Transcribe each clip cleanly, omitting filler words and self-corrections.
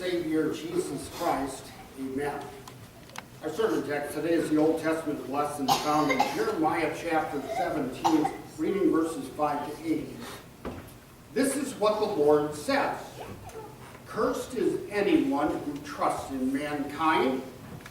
Savior, Jesus Christ. Amen. Our sermon text today is the Old Testament lesson found in Jeremiah chapter 17, reading verses 5 to 8. This is what the Lord says. Cursed is anyone who trusts in mankind,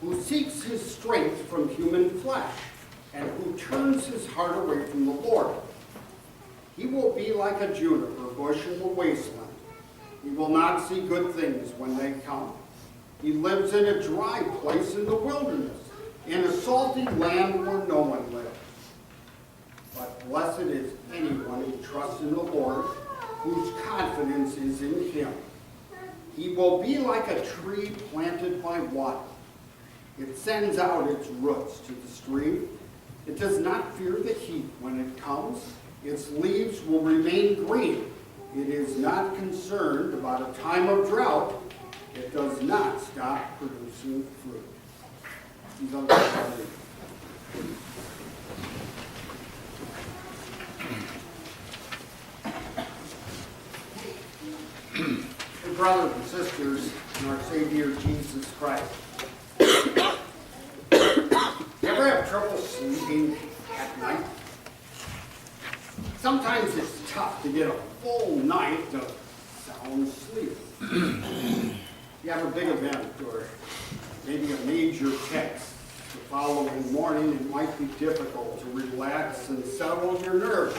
who seeks his strength from human flesh, and who turns his heart away from the Lord. He will be like a juniper bush in the wasteland. He will not see good things when they come. He lives in a dry place in the wilderness, in a salty land where no one lives. But blessed is anyone who trusts in the Lord, whose confidence is in him. He will be like a tree planted by water. It sends out its roots to the stream. It does not fear the heat when it comes. Its leaves will remain green. It is not concerned about a time of drought. It does not stop producing fruit. These are the Hey, brothers and sisters in our Savior Jesus Christ. You ever have trouble sleeping at night? Sometimes it's tough to get a full night of sound sleep. You have a big event or maybe a major text the following morning, it might be difficult to relax and settle your nerves.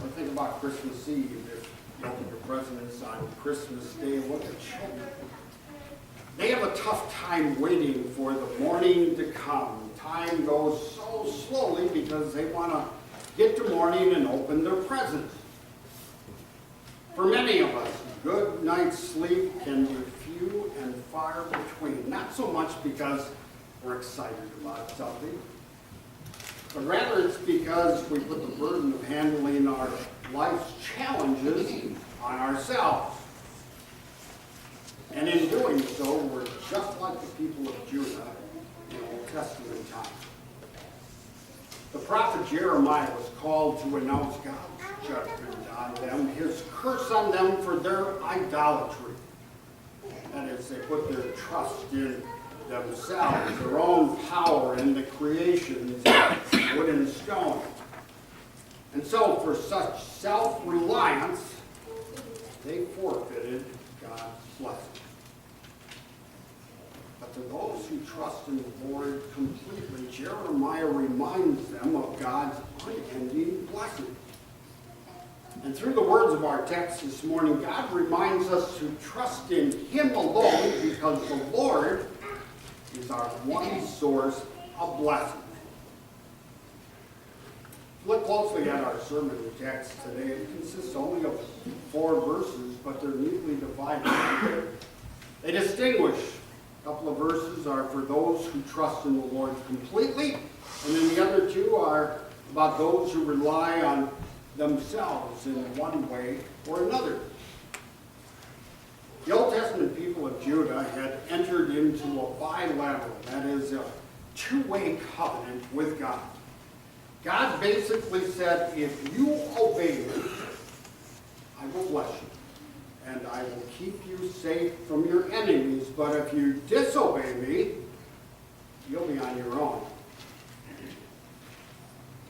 Or think about Christmas Eve. If you open your presents on Christmas Day, look at children. They have a tough time waiting for the morning to come. Time goes so slowly because they want to get to morning and open their presents. For many of us, good night's sleep can be few and far between. Not so much because we're excited about something, but rather it's because we put the burden of handling our life's challenges on ourselves. And in doing so, we're just like the people of Judah in Old Testament times. The prophet Jeremiah was called to announce God's judgment on them, his curse on them for their idolatry. That is, they put their trust in themselves, their own power in the creations of wood and stone. And so, for such self-reliance, they forfeited God's blessing. But to those who trust in the Lord completely, Jeremiah reminds them of God's unending blessing. And through the words of our text this morning, God reminds us to trust in Him alone because the Lord is our one source of blessing. Look closely at our sermon text today. It consists only of 4 verses, but they're neatly divided. They distinguish. A couple of verses are for those who trust in the Lord completely, and then the other 2 are about those who rely on themselves in one way or another. The Old Testament people of Judah had entered into a bilateral, that is, a 2-way covenant with God. God basically said, if you obey me, I will bless you. And I will keep you safe from your enemies. But if you disobey me, you'll be on your own.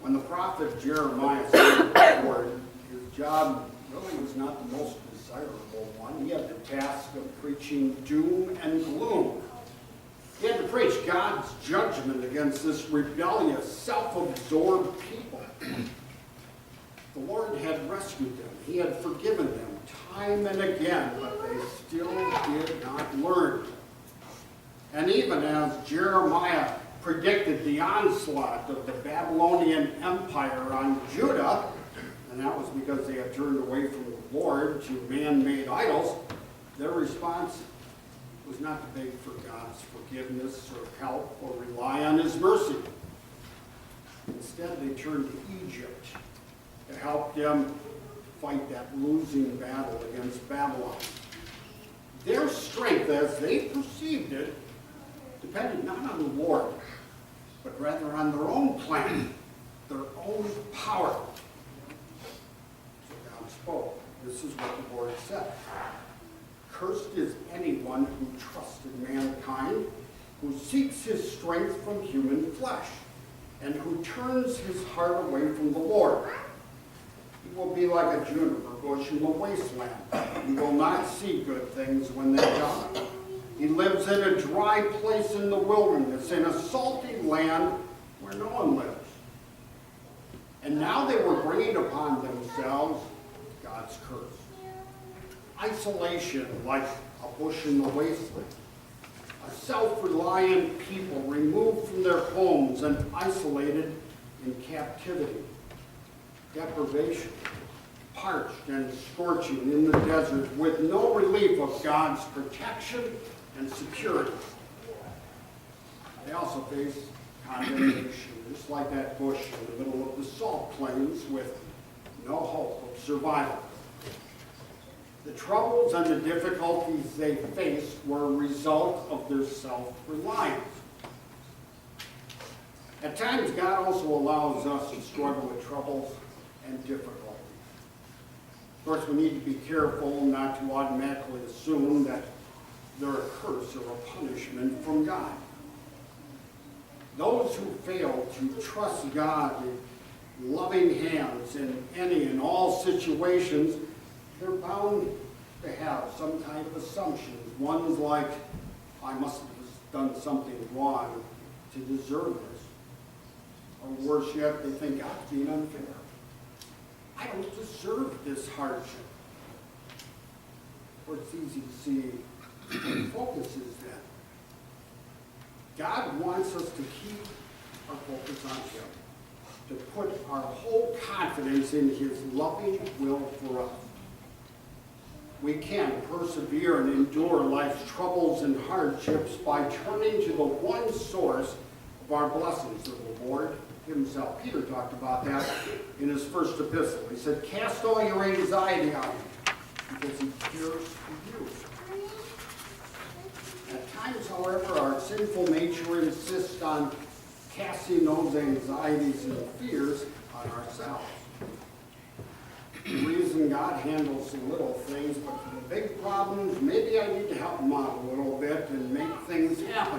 When the prophet Jeremiah served the Lord, his job really was not the most desirable one. He had the task of preaching doom and gloom. He had to preach God's judgment against this rebellious, self-absorbed people. The Lord had rescued them. He had forgiven them time and again, but they still did not learn. And even as Jeremiah predicted the onslaught of the Babylonian Empire on Judah, and that was because they had turned away from the Lord to man-made idols, their response was not to beg for God's forgiveness or help or rely on His mercy. Instead, they turned to Egypt to help them fight that losing battle against Babylon. Their strength, as they perceived it, depended not on the Lord, but rather on their own plan, their own power. So God spoke. This is what the Lord said. Cursed is anyone who trusts in mankind, who seeks his strength from human flesh, and who turns his heart away from the Lord. He will be like a juniper bush in the wasteland. He will not see good things when they die. He lives in a dry place in the wilderness, in a salty land where no one lives. And now they were bringing upon themselves God's curse. Isolation like a bush in the wasteland. A self-reliant people removed from their homes and isolated in captivity. Deprivation, parched and scorching in the desert with no relief of God's protection and security. They also face condemnation, just like that bush in the middle of the salt plains with no hope of survival. The troubles and the difficulties they faced were a result of their self-reliance. At times, God also allows us to struggle with troubles and difficulties. Of course, we need to be careful not to automatically assume that they're a curse or a punishment from God. Those who fail to trust God in loving hands in any and all situations, they're bound to have some kind of assumptions. One's like, I must have done something wrong to deserve this. Or worse yet, they think God's being unfair. I don't deserve this hardship. Or it's easy to see where the focus is then. God wants us to keep our focus on Him, to put our whole confidence in His loving will for us. We can persevere and endure life's troubles and hardships by turning to the one source of our blessings, the Lord Himself. Peter talked about that in his first epistle. He said, cast all your anxiety on Him, because He cares for you. At times, however, our sinful nature insists on casting those anxieties and fears on ourselves. The reason God handles the little things, but for the big problems, maybe I need to help Him out a little bit and make things happen.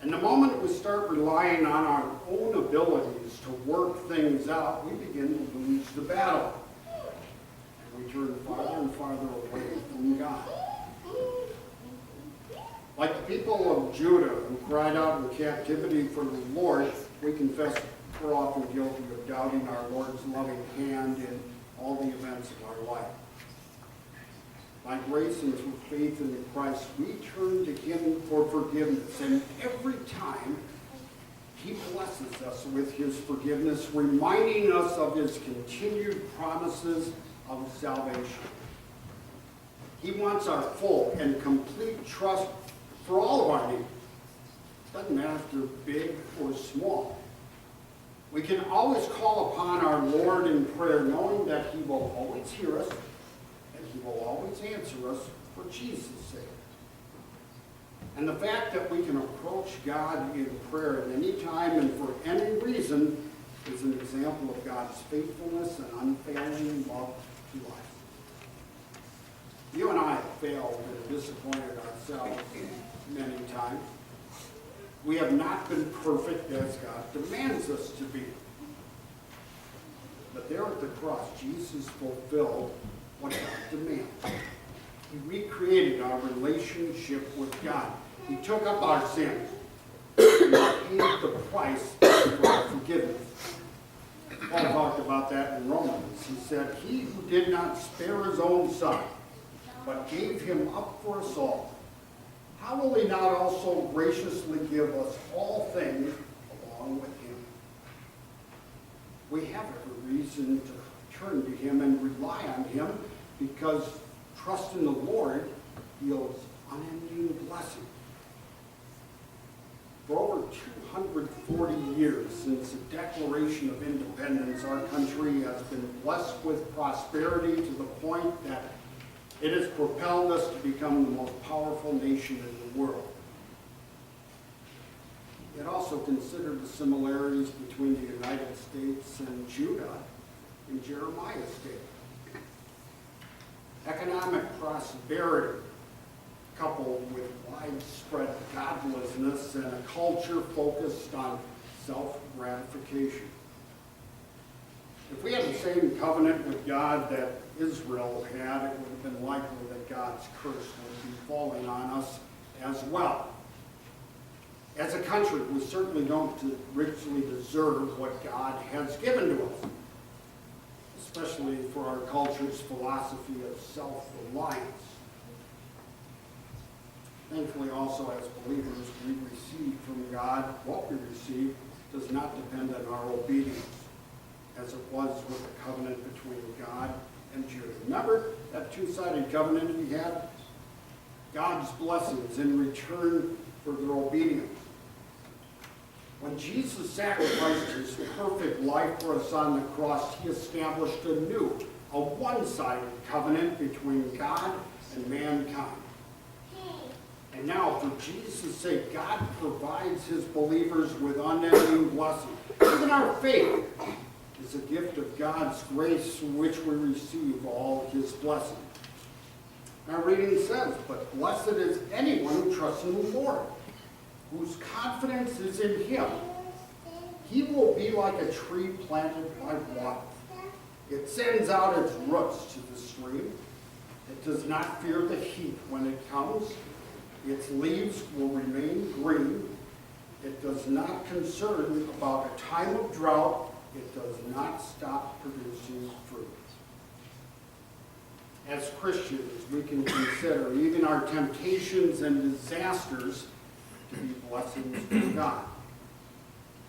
And the moment we start relying on our own abilities to work things out, we begin to lose the battle. And we turn farther and farther away from God. Like the people of Judah who cried out in captivity for the Lord, we confess we're often guilty of doubting our Lord's loving hand in all the events of our life. By grace and through faith in Christ, we turn to Him for forgiveness. And every time, He blesses us with His forgiveness, reminding us of His continued promises of salvation. He wants our full and complete trust for all of our needs. Doesn't matter if they're big or small. We can always call upon our Lord in prayer, knowing that He will always hear us and He will always answer us for Jesus' sake. And the fact that we can approach God in prayer at any time and for any reason is an example of God's faithfulness and unfailing love to us. You and I have failed and disappointed ourselves many times. We have not been perfect as God demands us to be. But there at the cross, Jesus fulfilled what God demands. He recreated our relationship with God. He took up our sins. He paid the price for our forgiveness. Paul talked about that in Romans. He said, He who did not spare His own Son, but gave Him up for us all, how will He not also graciously give us all things along with Him? We have every reason to turn to Him and rely on Him, because trust in the Lord yields unending blessing. For over 240 years since the Declaration of Independence, our country has been blessed with prosperity to the point that it has propelled us to become the most powerful nation in the world. Yet also consider the similarities between the United States and Judah in Jeremiah's day. economic prosperity, coupled with widespread godlessness and a culture focused on self-gratification. If we had the same covenant with God that Israel had, it would have been likely that God's curse would be falling on us as well. As a country, we certainly don't richly deserve what God has given to us, especially for our culture's philosophy of self-reliance. Thankfully, also as believers, we receive from God what we receive does not depend on our obedience, as it was with the covenant between God and Judah. Remember that two-sided covenant we had? God's blessings in return for their obedience. When Jesus sacrificed his perfect life for us on the cross, he established a new, a one-sided covenant between God and mankind. And now, for Jesus' sake, God provides his believers with unending blessing. Even our faith is a gift of God's grace through which we receive all his blessings. Our reading says, "But blessed is anyone who trusts in the Lord, whose confidence is in him. He will be like a tree planted by water. It sends out its roots to the stream. It does not fear the heat when it comes. Its leaves will remain green. It does not concern about a time of drought. It does not stop producing fruit." As Christians, we can consider even our temptations and disasters to be blessings from God.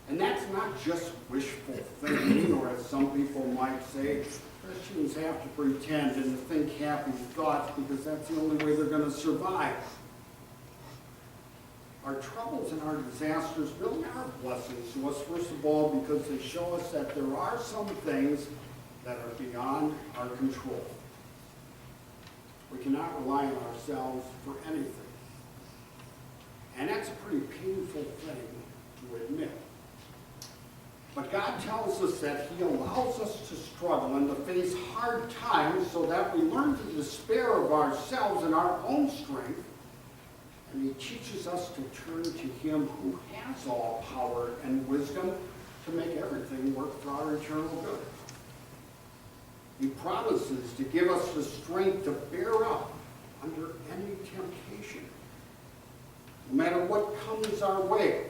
And that's not just wishful thinking, or as some people might say, Christians have to pretend and think happy thoughts because that's the only way they're going to survive. Our troubles and our disasters really are blessings to us, first of all, because they show us that there are some things that are beyond our control. We cannot rely on ourselves for anything. And that's a pretty painful thing to admit. But God tells us that he allows us to struggle and to face hard times so that we learn to despair of ourselves and our own strength. And he teaches us to turn to him who has all power and wisdom to make everything work for our eternal good. He promises to give us the strength to bear up under any temptation. No matter what comes our way,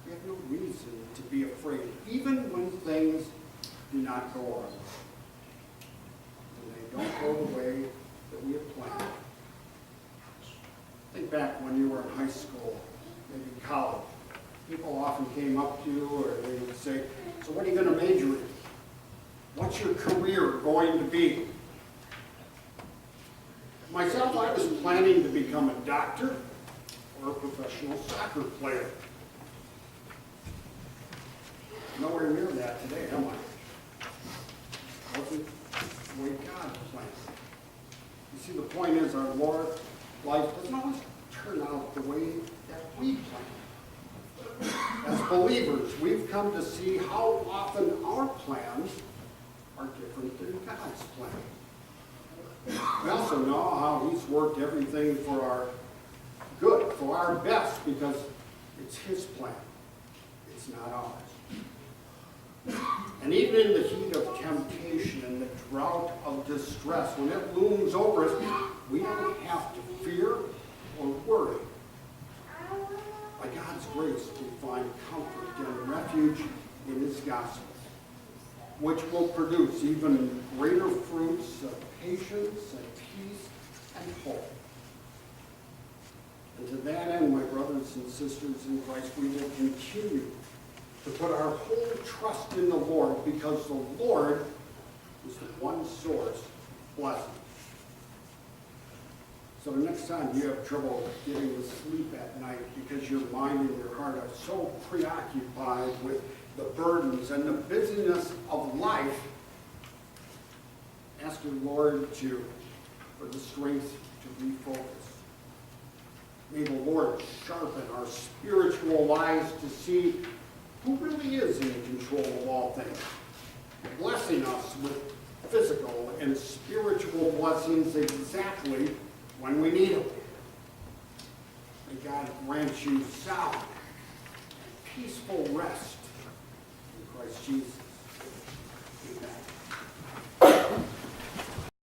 we have no reason to be afraid, even when things do not go our way. When they don't go the way that we have planned. Think back when you were in high school, maybe college. People often came up to you or they would say, "So what are you going to major in? What's your career going to be?" Myself, I was planning to become a doctor or a professional soccer player. Nowhere near that today, am I? Wasn't the way God planned. You see, the point is our life doesn't always turn out the way that we plan. As believers, we've come to see how often our plans are different than God's plan. We also know how he's worked everything for our good, for our best, because it's his plan. It's not ours. And even in the heat of temptation and the drought of distress, when it looms over us, we don't have to fear or worry. By God's grace, we find comfort and refuge in his gospel, which will produce even greater fruits of patience and peace and hope. And to that end, my brothers and sisters in Christ, we will continue to put our whole trust in the Lord, because the Lord is the one source of blessing. So the next time you have trouble getting to sleep at night because your mind and your heart are so preoccupied with the burdens and the busyness of life, ask the Lord for the strength to refocus. May the Lord sharpen our spiritual eyes to see who really is in control of all things, blessing us with physical and spiritual blessings exactly when we need them. May God grant you sound, peaceful rest in Christ Jesus.